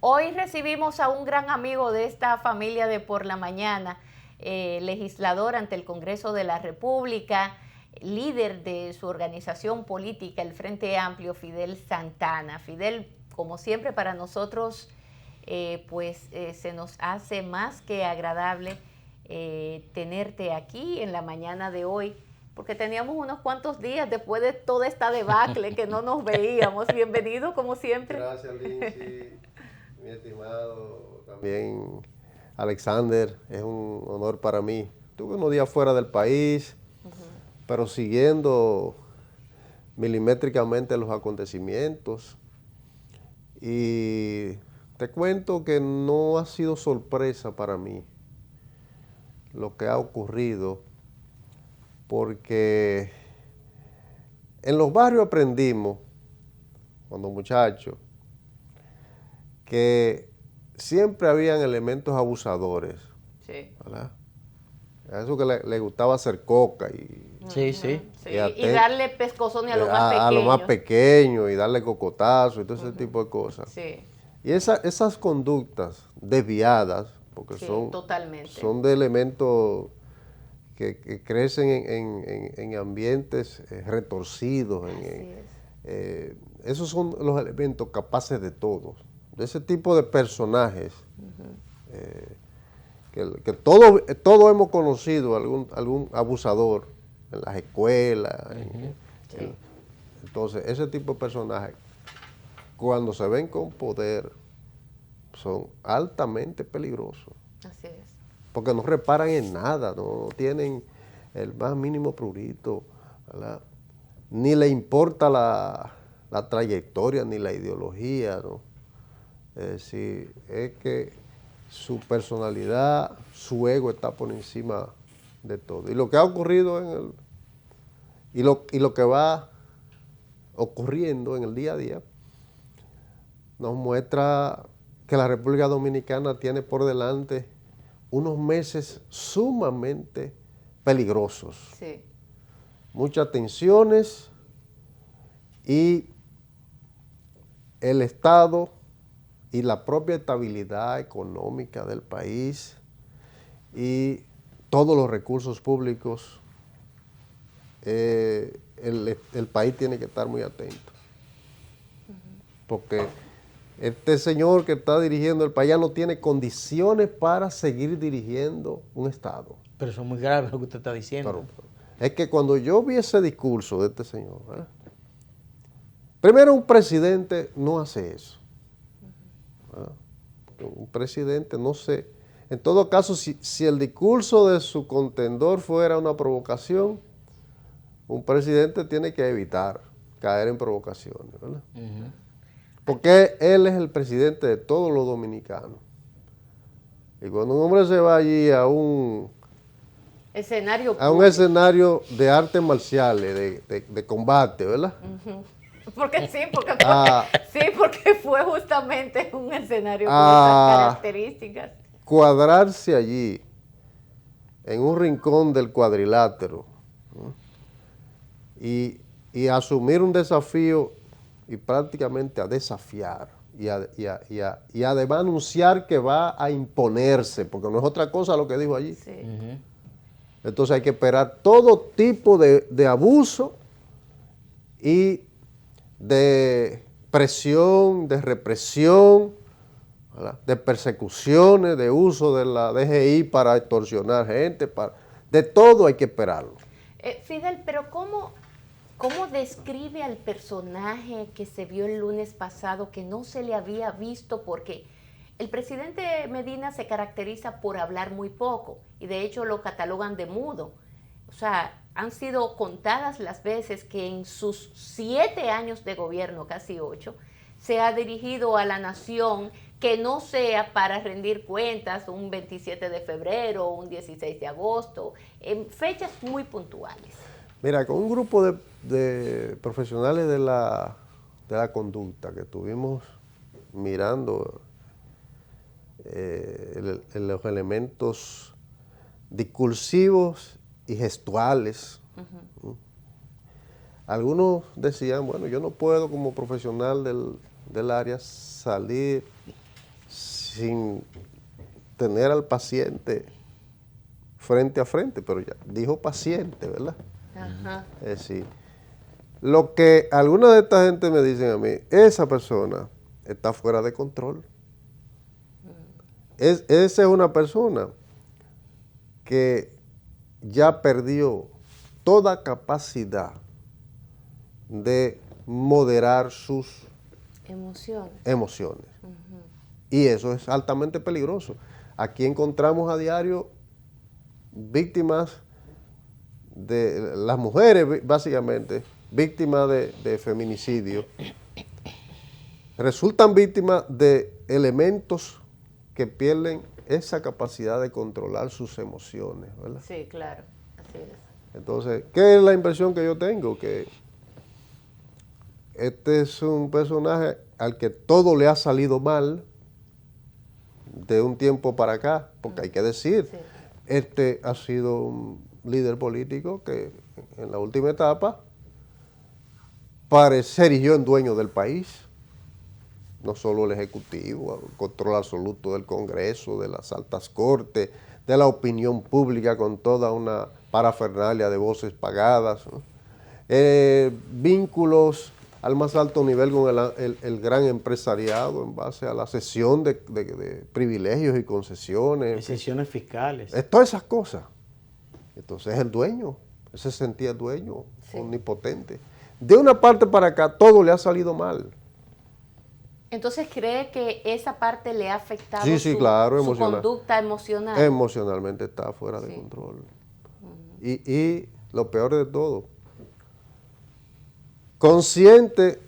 Hoy recibimos a un gran amigo de esta familia de Por la Mañana, legislador ante el Congreso de la República, líder de su organización política, el Frente Amplio, Fidel Santana. Fidel, como siempre para nosotros, se nos hace más que agradable tenerte aquí en la mañana de hoy, porque teníamos unos cuantos días después de toda esta debacle que no nos veíamos. Bienvenido, como siempre. Gracias, Lindsay, mi estimado también Alexander, es un honor para mí. Tuve unos días fuera del país, pero siguiendo milimétricamente los acontecimientos. Y te cuento que no ha sido sorpresa para mí lo que ha ocurrido, porque en los barrios aprendimos, cuando muchachos, que siempre habían elementos abusadores, Sí. ¿verdad? A eso que le gustaba hacer coca Sí. Y darle pescozones a lo más pequeño. a lo más pequeño y darle cocotazo y todo ese tipo de cosas. Sí. Y esas conductas desviadas, porque Sí, son totalmente. de elementos que crecen en ambientes retorcidos. Esos son los elementos capaces de todo. De ese tipo de personajes, que todos hemos conocido algún abusador en las escuelas. Entonces, ese tipo de personajes, cuando se ven con poder, son altamente peligrosos. Así es. Porque no reparan en nada, no tienen el más mínimo prurito, ¿verdad? Ni le importa la trayectoria ni la ideología, ¿no? Es decir, es que su personalidad, su ego está por encima de todo. Y lo que ha ocurrido y lo que va ocurriendo en el día a día nos muestra que la República Dominicana tiene por delante unos meses sumamente peligrosos. Sí. Muchas tensiones y el Estado y la propia estabilidad económica del país y todos los recursos públicos, el país tiene que estar muy atento. Porque este señor que está dirigiendo el país ya no tiene condiciones para seguir dirigiendo un Estado. Pero eso es muy grave lo que usted está diciendo. Pero es que cuando yo vi ese discurso de este señor, primero, un presidente no hace eso. Un presidente no sé. En todo caso, si el discurso de su contendor fuera una provocación, un presidente tiene que evitar caer en provocaciones, ¿verdad? Porque él es el presidente de todos los dominicanos. Y cuando un hombre se va allí a un escenario de artes marciales, de combate, ¿verdad? Porque porque fue justamente un escenario con esas características. Cuadrarse allí, en un rincón del cuadrilátero, ¿no? y asumir un desafío y prácticamente a desafiar y además anunciar que va a imponerse, porque no es otra cosa lo que dijo allí. Sí. Entonces hay que esperar todo tipo de abuso y de presión, de represión, ¿verdad? De persecuciones, de uso de la DGI para extorsionar gente, de todo hay que esperarlo. Fidel, pero ¿cómo describe al personaje que se vio el lunes pasado que no se le había visto? Porque el presidente Medina se caracteriza por hablar muy poco y de hecho lo catalogan de mudo. O sea, han sido contadas las veces que en sus 7 años de gobierno, casi 8, se ha dirigido a la nación que no sea para rendir cuentas un 27 de febrero o un 16 de agosto, en fechas muy puntuales. Mira, con un grupo de profesionales de la conducta que estuvimos mirando los elementos discursivos y gestuales. Algunos decían, bueno, yo no puedo como profesional del área salir sin tener al paciente frente a frente, pero ya dijo paciente, ¿verdad? Ajá. Es decir, lo que alguna de esta gente me dicen a mí, esa persona está fuera de control. Esa es una persona que ya perdió toda capacidad de moderar sus emociones. Y eso es altamente peligroso. Aquí encontramos a diario víctimas de las mujeres, básicamente, víctimas de feminicidio, resultan víctimas de elementos que pierden esa capacidad de controlar sus emociones, ¿verdad? Sí, claro, así es. Entonces, ¿qué es la impresión que yo tengo? Que este es un personaje al que todo le ha salido mal de un tiempo para acá, porque hay que decir, Sí. este ha sido un líder político que en la última etapa se erigió en dueño del país, no solo el Ejecutivo, el control absoluto del Congreso, de las altas cortes, de la opinión pública con toda una parafernalia de voces pagadas, ¿no? Vínculos al más alto nivel con el gran empresariado en base a la cesión de privilegios y concesiones. Excepciones fiscales. Todas esas cosas. Entonces es el dueño, él se sentía el dueño, Sí. omnipotente. De una parte para acá todo le ha salido mal. Entonces, ¿cree que esa parte le ha afectado Sí, claro, su conducta emocional? Emocionalmente está fuera de control. Y lo peor de todo, consciente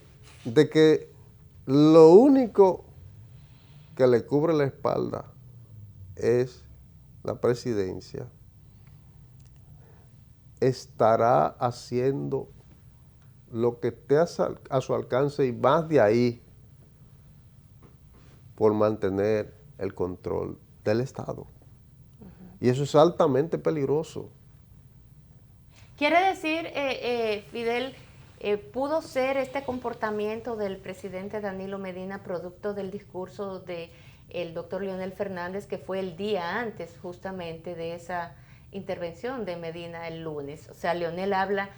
de que lo único que le cubre la espalda es la presidencia, estará haciendo lo que esté a su alcance y más de ahí por mantener el control del Estado. Y eso es altamente peligroso. Quiere decir, Fidel, ¿pudo ser este comportamiento del presidente Danilo Medina producto del discurso del doctor Leonel Fernández, que fue el día antes justamente de esa intervención de Medina el lunes? O sea, Leonel habla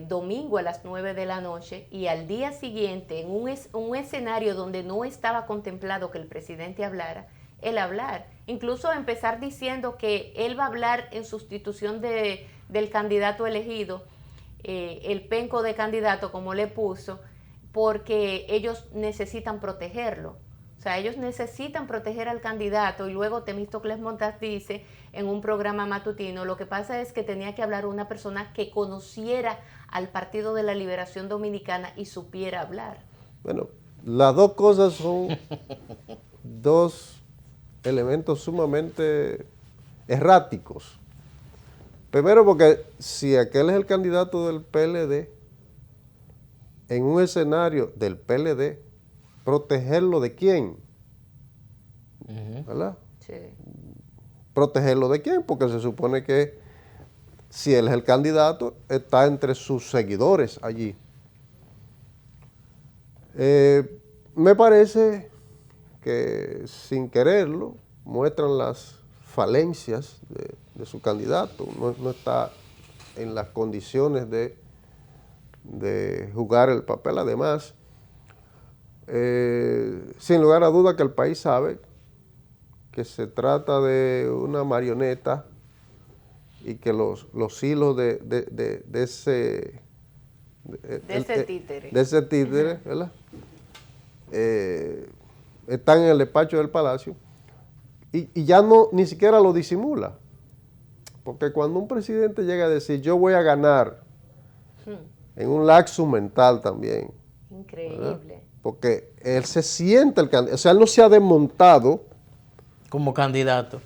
domingo a las 9 de la noche y al día siguiente, en un escenario donde no estaba contemplado que el presidente hablara, él hablar. Incluso empezar diciendo que él va a hablar en sustitución del candidato elegido, el penco de candidato, como le puso, porque ellos necesitan protegerlo. O sea, ellos necesitan proteger al candidato. Y luego Temístocles Montaz dice en un programa matutino, lo que pasa es que tenía que hablar una persona que conociera al Partido de la Liberación Dominicana y supiera hablar. Bueno, las dos cosas son dos elementos sumamente erráticos. Primero porque si aquel es el candidato del PLD, en un escenario del PLD, ¿protegerlo de quién? ¿Verdad? Sí. ¿Protegerlo de quién? Porque se supone que si él es el candidato, está entre sus seguidores allí. Me parece que sin quererlo muestran las falencias de su candidato, no está en las condiciones de jugar el papel. Además, sin lugar a duda que el país sabe que se trata de una marioneta y que los hilos de ese títere, ¿verdad? Están en el despacho del Palacio y ya ni siquiera lo disimula. Porque cuando un presidente llega a decir yo voy a ganar, en un laxo mental también. Increíble. ¿Verdad? Porque él se siente el candidato, o sea, él no se ha desmontado como candidato.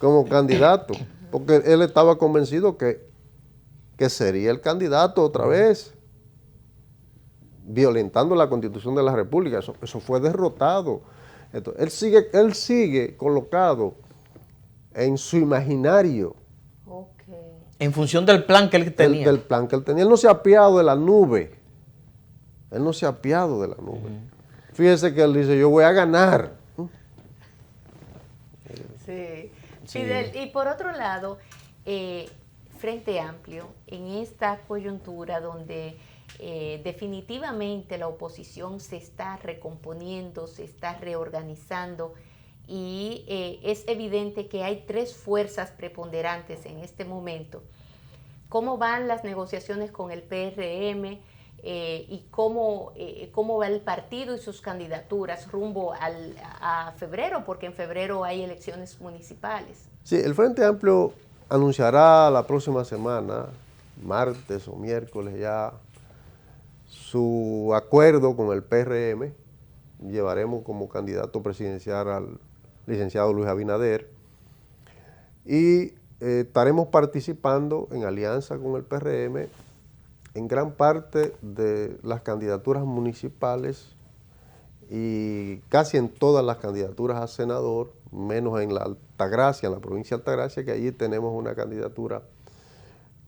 Porque él estaba convencido que sería el candidato otra vez, violentando la Constitución de la República. Eso fue derrotado. Entonces, él sigue colocado en su imaginario. Okay. En función del plan que él tenía. Del plan que él tenía. Él no se ha apiado de la nube. Fíjese que él dice, yo voy a ganar. Sí. Sí. Fidel, y por otro lado, Frente Amplio, en esta coyuntura donde definitivamente la oposición se está recomponiendo, se está reorganizando y es evidente que hay tres fuerzas preponderantes en este momento. ¿Cómo van las negociaciones con el PRM y cómo va el partido y sus candidaturas rumbo a febrero? Porque en febrero hay elecciones municipales. Sí, el Frente Amplio anunciará la próxima semana, martes o miércoles ya, su acuerdo con el PRM. Llevaremos como candidato presidencial al licenciado Luis Abinader y estaremos participando en alianza con el PRM en gran parte de las candidaturas municipales y casi en todas las candidaturas a senador, menos en la Altagracia, en la provincia de Altagracia, que allí tenemos una candidatura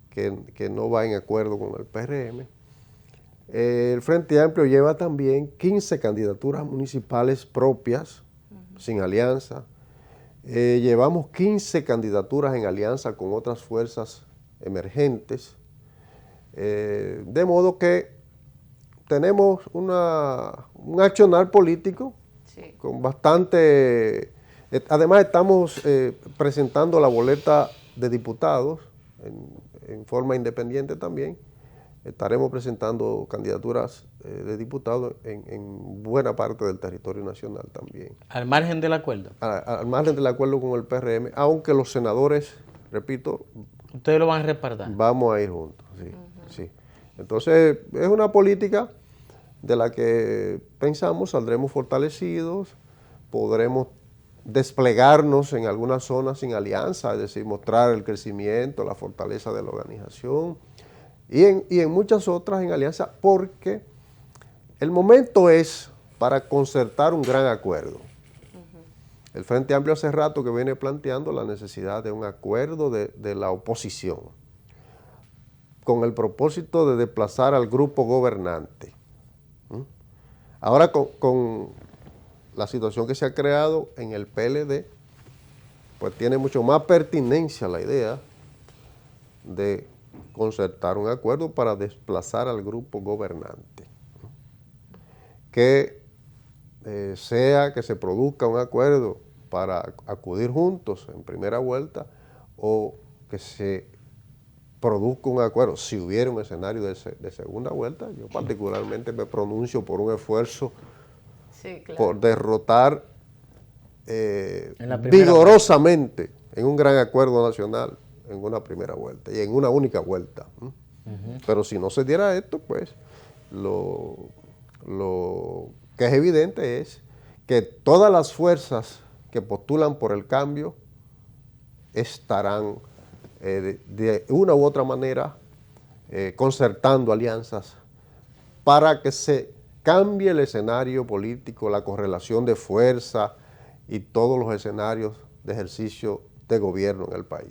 que no va en acuerdo con el PRM. El Frente Amplio lleva también 15 candidaturas municipales propias, sin alianza. Llevamos 15 candidaturas en alianza con otras fuerzas emergentes, de modo que tenemos un accionar político Sí. con bastante... Además estamos presentando la boleta de diputados en forma independiente también. Estaremos presentando candidaturas de diputados en buena parte del territorio nacional también. Al margen del acuerdo. Al margen del acuerdo con el PRM, aunque los senadores, repito, Ustedes lo van a respaldar. vamos a ir juntos. Sí, sí. Entonces, es una política de la que pensamos saldremos fortalecidos, podremos desplegarnos en algunas zonas sin alianza, es decir, mostrar el crecimiento, la fortaleza de la organización, y en muchas otras en alianza, porque el momento es para concertar un gran acuerdo. El Frente Amplio hace rato que viene planteando la necesidad de un acuerdo de la oposición, con el propósito de desplazar al grupo gobernante. Ahora con la situación que se ha creado en el PLD, pues tiene mucho más pertinencia la idea de concertar un acuerdo para desplazar al grupo gobernante. Que sea que se produzca un acuerdo para acudir juntos en primera vuelta o que se produzca un acuerdo, si hubiera un escenario de segunda vuelta. Yo particularmente me pronuncio por un esfuerzo Sí, claro. por derrotar En la primera vigorosamente en un gran acuerdo nacional en una primera vuelta y en una única vuelta. Pero si no se diera esto, pues lo que es evidente es que todas las fuerzas que postulan por el cambio estarán de una u otra manera concertando alianzas para que se cambie el escenario político, la correlación de fuerza y todos los escenarios de ejercicio de gobierno en el país.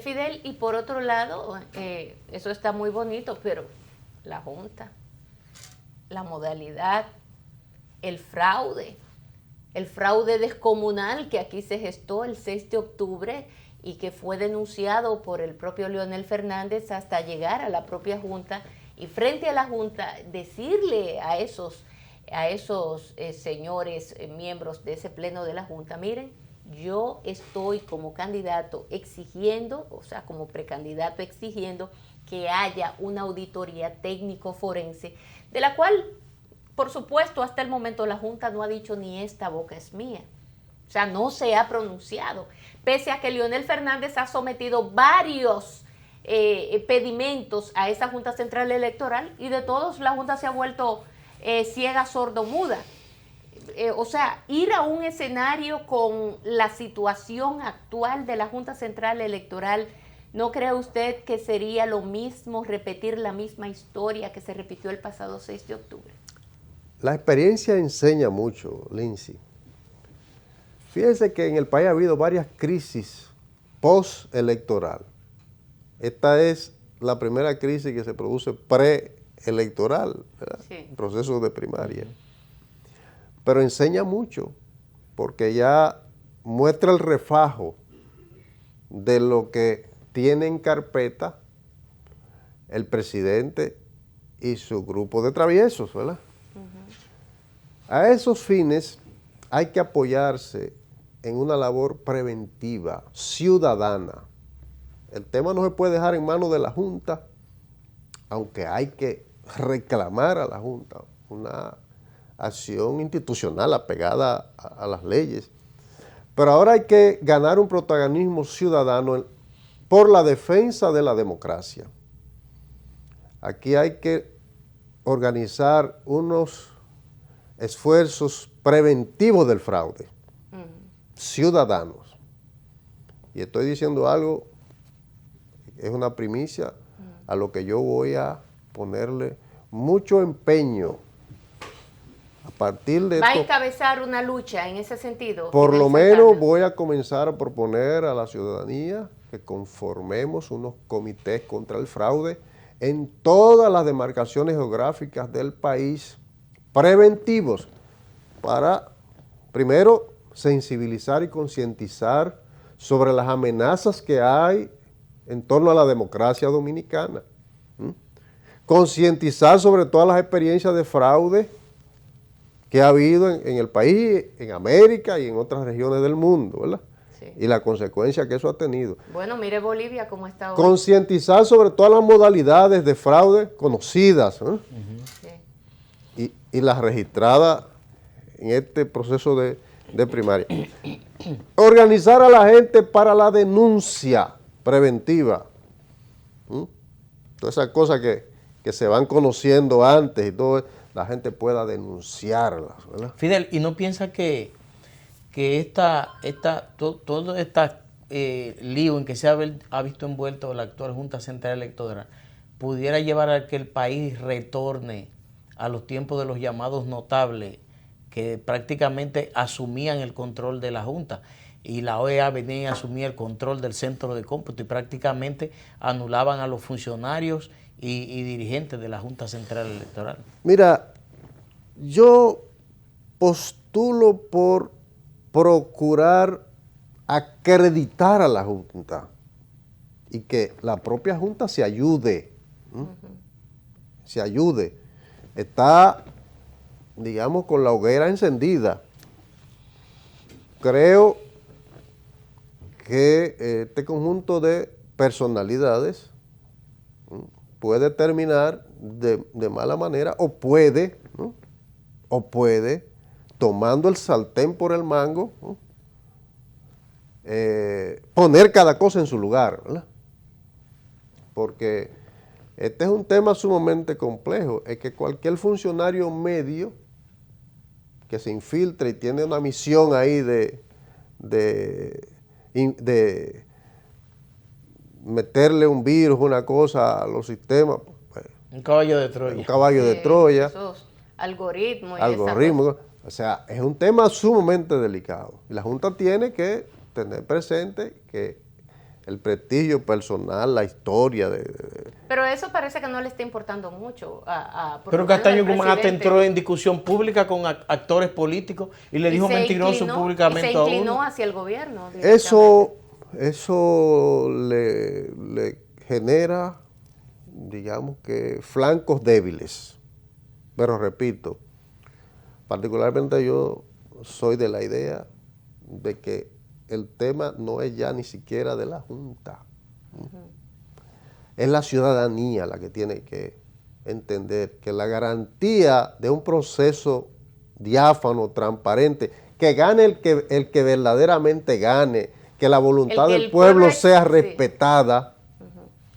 Fidel, y por otro lado, eso está muy bonito, pero la Junta, la modalidad, el fraude descomunal que aquí se gestó el 6 de octubre y que fue denunciado por el propio Leonel Fernández hasta llegar a la propia Junta y frente a la Junta decirle a esos señores miembros de ese pleno de la Junta, miren, yo estoy como candidato exigiendo, o sea, como precandidato exigiendo que haya una auditoría técnico-forense, de la cual, por supuesto, hasta el momento la Junta no ha dicho ni esta boca es mía. O sea, no se ha pronunciado, pese a que Leonel Fernández ha sometido varios pedimentos a esa Junta Central Electoral y de todos la Junta se ha vuelto ciega, sordo-muda. O sea, ir a un escenario con la situación actual de la Junta Central Electoral, ¿no cree usted que sería lo mismo repetir la misma historia que se repitió el pasado 6 de octubre? La experiencia enseña mucho, Lindsay. Fíjense que en el país ha habido varias crisis postelectoral. Esta es la primera crisis que se produce preelectoral, Sí. proceso de primaria. Pero enseña mucho, porque ya muestra el refajo de lo que tiene en carpeta el presidente y su grupo de traviesos, ¿verdad? A esos fines hay que apoyarse en una labor preventiva, ciudadana. El tema no se puede dejar en manos de la Junta, aunque hay que reclamar a la Junta una acción institucional apegada a las leyes. Pero ahora hay que ganar un protagonismo ciudadano por la defensa de la democracia. Aquí hay que organizar unos esfuerzos preventivos del fraude, ciudadanos. Y estoy diciendo algo, es una primicia, a lo que yo voy a ponerle mucho empeño. A partir de ¿Va a esto, encabezar una lucha en ese sentido? por lo Fidel menos Santana? voy a comenzar a proponer a la ciudadanía que conformemos unos comités contra el fraude en todas las demarcaciones geográficas del país, preventivos, para, primero, sensibilizar y concientizar sobre las amenazas que hay en torno a la democracia dominicana. Concientizar sobre todas las experiencias de fraude que ha habido en el país, en América y en otras regiones del mundo, ¿verdad? Sí. Y la consecuencia que eso ha tenido. Bueno, mire Bolivia cómo está hoy. Concientizar sobre todas las modalidades de fraude conocidas, ¿eh? Sí. Y las registradas en este proceso de primaria. Organizar a la gente para la denuncia preventiva. Todas esas cosas que se van conociendo antes y todo, la gente pueda denunciarlas, ¿verdad? Fidel, ¿y no piensa que todo este lío en que se ha visto envuelto la actual Junta Central Electoral pudiera llevar a que el país retorne a los tiempos de los llamados notables, que prácticamente asumían el control de la Junta, y la OEA venía a asumir el control del centro de cómputo y prácticamente anulaban a los funcionarios y dirigentes de la Junta Central Electoral? Mira, yo postulo por procurar acreditar a la Junta y que la propia Junta se ayude, se ayude. Está, digamos, con la hoguera encendida. Creo que este conjunto de personalidades puede terminar de mala manera o puede, ¿no? O puede, tomando el sartén por el mango, ¿no? Poner cada cosa en su lugar, ¿verdad? Porque este es un tema sumamente complejo, es que cualquier funcionario medio que se infiltre y tiene una misión ahí de meterle un virus, una cosa a los sistemas. Pues, un caballo de Troya. Un caballo de Troya. Esos algoritmos. O sea, es un tema sumamente delicado. Y la Junta tiene que tener presente que el prestigio personal, la historia Pero eso parece que no le está importando mucho Pero Castaño Guzmán hasta entró en discusión pública con actores políticos y le dijo mentiroso públicamente a uno. Se inclinó hacia el gobierno. Eso le genera, digamos que, flancos débiles. Pero repito, particularmente yo soy de la idea de que el tema no es ya ni siquiera de la Junta. Es la ciudadanía la que tiene que entender que la garantía de un proceso diáfano, transparente, que gane el que verdaderamente gane, que la voluntad del pueblo sea respetada,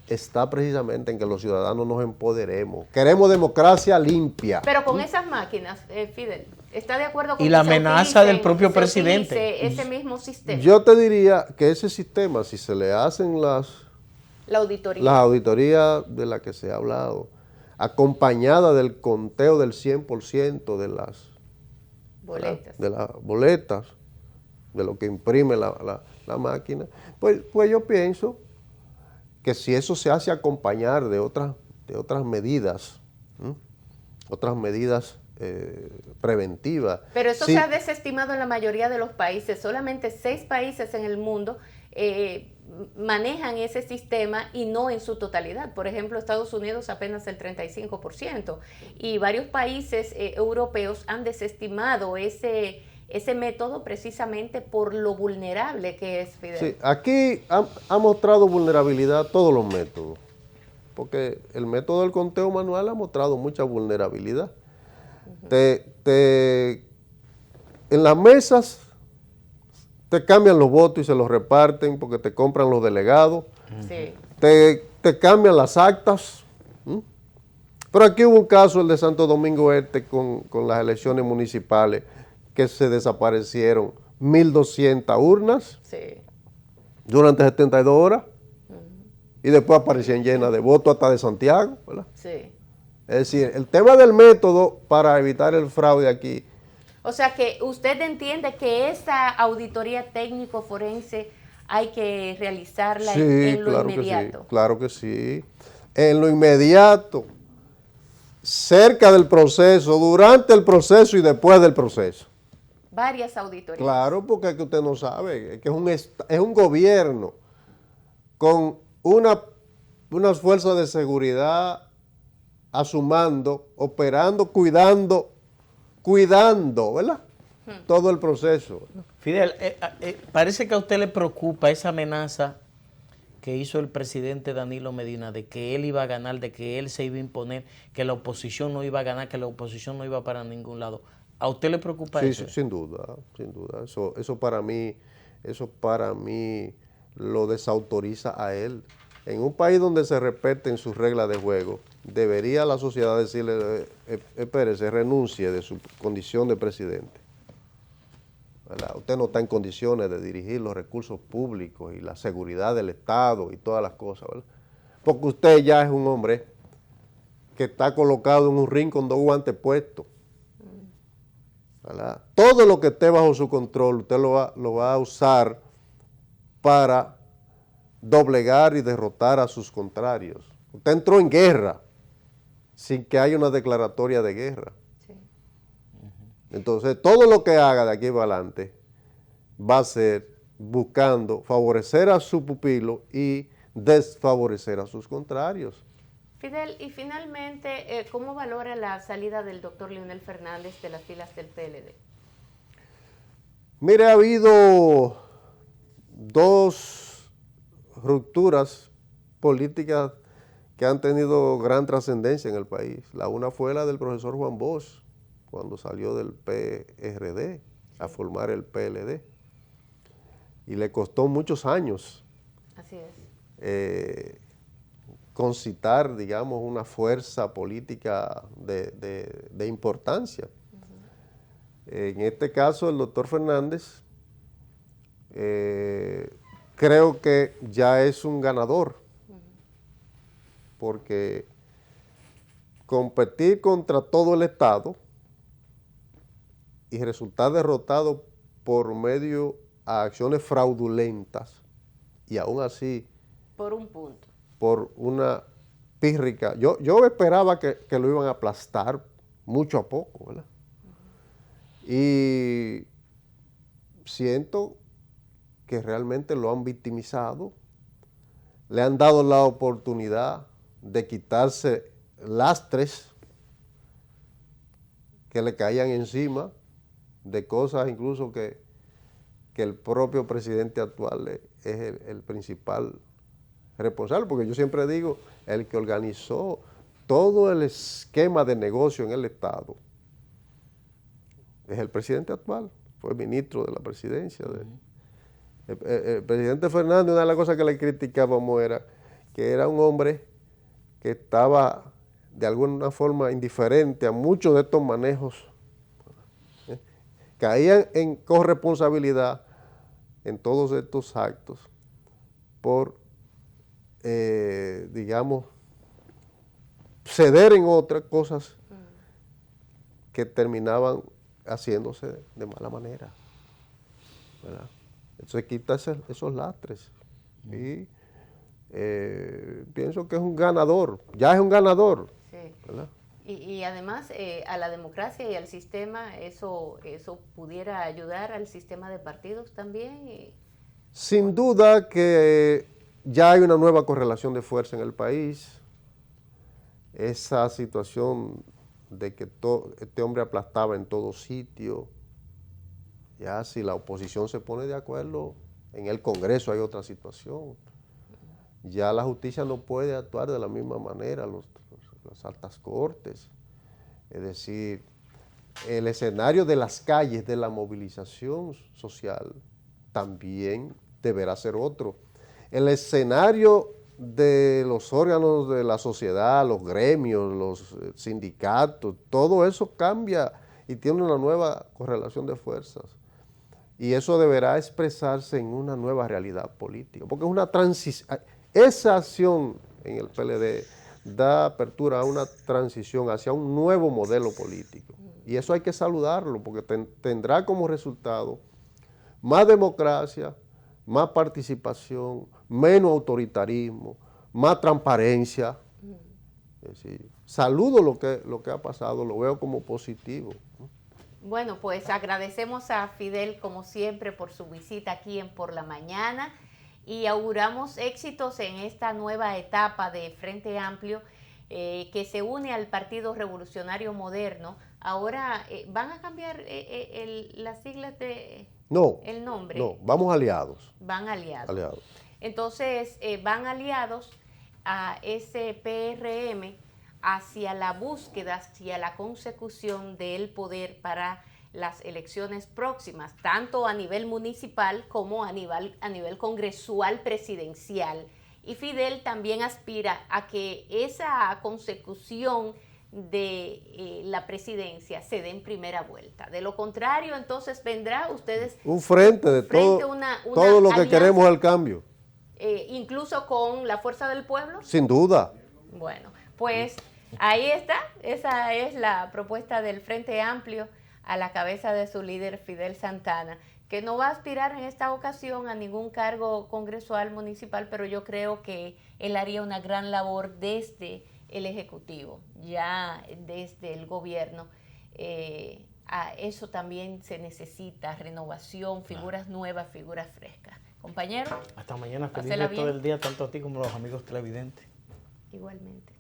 está precisamente en que los ciudadanos nos empoderemos. Queremos democracia limpia. Pero con esas máquinas, Fidel, ¿está de acuerdo con y la amenaza del propio presidente? Ese mismo sistema. Yo te diría que ese sistema, si se le hacen las auditorías de las que se ha hablado, acompañada del conteo del 100% de las boletas, de lo que imprime la máquina, pues yo pienso que si eso se hace acompañar de otras medidas preventiva. Pero eso Sí, se ha desestimado en la mayoría de los países. Solamente 6 países en el mundo manejan ese sistema y no en su totalidad. Por ejemplo, Estados Unidos apenas el 35%. Y varios países europeos han desestimado ese método precisamente por lo vulnerable que es, Fidel. sí, aquí ha mostrado vulnerabilidad todos los métodos, porque el método del conteo manual ha mostrado mucha vulnerabilidad. En las mesas te cambian los votos y se los reparten porque te compran los delegados, Sí. te cambian las actas. Pero aquí hubo un caso, el de Santo Domingo Este, con las elecciones municipales, que se desaparecieron 1.200 urnas Sí. durante 72 horas y después aparecían llenas de votos hasta de Santiago, ¿verdad? Sí. Es decir, el tema del método para evitar el fraude aquí. O sea que usted entiende que esa auditoría técnico forense hay que realizarla Sí, en lo claro inmediato. que sí, claro que sí. En lo inmediato, cerca del proceso, durante el proceso y después del proceso. Varias auditorías. Claro, porque es que usted no sabe, es que es un gobierno con unas fuerzas de seguridad a su mando, operando, cuidando, ¿verdad? Todo el proceso. Fidel, parece que a usted le preocupa esa amenaza que hizo el presidente Danilo Medina de que él iba a ganar, de que él se iba a imponer, que la oposición no iba a ganar, que la oposición no iba para ningún lado. ¿A usted le preocupa Sí, eso? sin duda, sin duda. Eso para mí lo desautoriza a él. En un país donde se respeten sus reglas de juego, debería la sociedad decirle, espérese, renuncie de su condición de presidente. ¿Verdad? Usted no está en condiciones de dirigir los recursos públicos y la seguridad del Estado y todas las cosas, ¿verdad? Porque usted ya es un hombre que está colocado en un ring con 2 guantes puestos. ¿Verdad? Todo lo que esté bajo su control, usted lo va a usar para doblegar y derrotar a sus contrarios. Usted entró en guerra sin que haya una declaratoria de guerra. Sí. Entonces, todo lo que haga de aquí para adelante va a ser buscando favorecer a su pupilo y desfavorecer a sus contrarios. Fidel, y finalmente, ¿cómo valora la salida del doctor Leonel Fernández de las filas del PLD? Mire, ha habido 2 rupturas políticas que han tenido gran trascendencia en el país. La una fue la del profesor Juan Bosch, cuando salió del PRD a formar el PLD. Y le costó muchos años Así es. concitar, digamos, una fuerza política de importancia. En este caso, el doctor Fernández creo que ya es un ganador, porque competir contra todo el Estado y resultar derrotado por medio a acciones fraudulentas y aún así Por un punto. por una pírrica. Yo esperaba que lo iban a aplastar mucho a poco, ¿verdad? Y siento que realmente lo han victimizado, le han dado la oportunidad de quitarse lastres que le caían encima, de cosas incluso que el propio presidente actual es el principal responsable, porque yo siempre digo, el que organizó todo el esquema de negocio en el Estado es el presidente actual, fue ministro de la presidencia. El presidente Fernández, una de las cosas que le criticábamos era que era un hombre que estaba de alguna forma indiferente a muchos de estos manejos. Caían en corresponsabilidad en todos estos actos por, digamos, ceder en otras cosas que terminaban haciéndose de mala manera, ¿verdad? Entonces quita esos lastres y pienso que es un ganador, ya es un ganador, Sí. ¿verdad? Y además a la democracia y al sistema, eso pudiera ayudar al sistema de partidos también. Sin duda que ya hay una nueva correlación de fuerza en el país. Esa situación de que este hombre aplastaba en todo sitio, ya si la oposición se pone de acuerdo, en el Congreso hay otra situación. Ya la justicia no puede actuar de la misma manera, las altas cortes. Es decir, el escenario de las calles, de la movilización social, también deberá ser otro. El escenario de los órganos de la sociedad, los gremios, los sindicatos, todo eso cambia y tiene una nueva correlación de fuerzas. Y eso deberá expresarse en una nueva realidad política, porque es una transición. Esa acción en el PLD da apertura a una transición hacia un nuevo modelo político. Y eso hay que saludarlo, porque tendrá como resultado más democracia, más participación, menos autoritarismo, más transparencia. Es decir, saludo lo que ha pasado, lo veo como positivo. Bueno, pues agradecemos a Fidel como siempre por su visita aquí en Por la Mañana y auguramos éxitos en esta nueva etapa de Frente Amplio que se une al Partido Revolucionario Moderno. Ahora, ¿van a cambiar las siglas de el nombre? No, vamos aliados. Van aliados. Entonces, van aliados a ese PRM hacia la búsqueda, hacia la consecución del poder para las elecciones próximas, tanto a nivel municipal como a nivel congresual presidencial. Y Fidel también aspira a que esa consecución de la presidencia se dé en primera vuelta. De lo contrario, entonces vendrá ustedes un frente de todo lo que queremos al cambio. Incluso con la fuerza del pueblo. Sin duda. Bueno, pues ahí está, esa es la propuesta del Frente Amplio a la cabeza de su líder Fidel Santana, que no va a aspirar en esta ocasión a ningún cargo congresual municipal, pero yo creo que él haría una gran labor desde el Ejecutivo, ya desde el gobierno. A eso también se necesita renovación, figuras nuevas, figuras frescas. Compañero. Hasta mañana, feliz resto del día, tanto a ti como a los amigos televidentes. Igualmente.